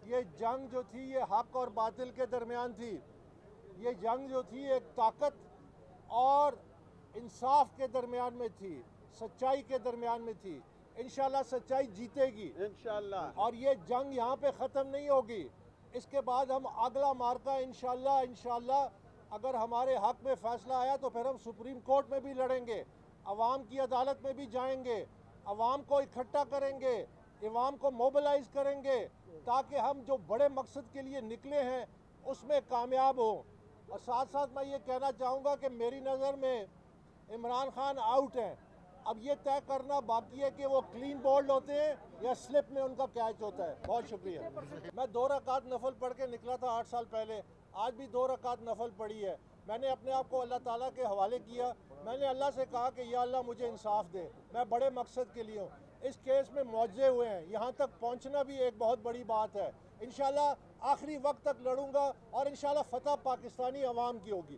ये जंग जो थी ये हक और बातिल के दरमियान थी। ये जंग जो थी एक ताकत और इंसाफ के दरमियान में थी, सच्चाई के दरमियान में थी। इंशाल्लाह सच्चाई जीतेगी इंशाल्लाह, और ये जंग यहाँ पे ख़त्म नहीं होगी। इसके बाद हम अगला मार्का इंशाल्लाह अगर हमारे हक में फ़ैसला आया तो फिर हम सुप्रीम कोर्ट में भी लड़ेंगे, अवाम की अदालत में भी जाएंगे, अवाम को इकट्ठा करेंगे, अवाम को मोबिलाइज करेंगे, ताकि हम जो बड़े मकसद के लिए निकले हैं उसमें कामयाब हों। और साथ साथ मैं ये कहना चाहूँगा कि मेरी नज़र में इमरान खान आउट हैं। अब ये तय करना बाकी है कि वो क्लीन बोल्ड होते हैं या स्लिप में उनका कैच होता है। बहुत शुक्रिया। मैं 2 रकात नफल पढ़ के निकला था 8 साल पहले, आज भी 2 रकात नफल पढ़ी है। मैंने अपने आप को अल्लाह ताला के हवाले किया। मैंने अल्लाह से कहा कि या अल्लाह मुझे इंसाफ दे, मैं बड़े मकसद के लिए हूँ। इस केस में मुआवजे हुए हैं, यहाँ तक पहुँचना भी एक बहुत बड़ी बात है। इंशाल्लाह आखिरी वक्त तक लड़ूंगा और इंशाल्लाह फतह पाकिस्तानी अवाम की होगी।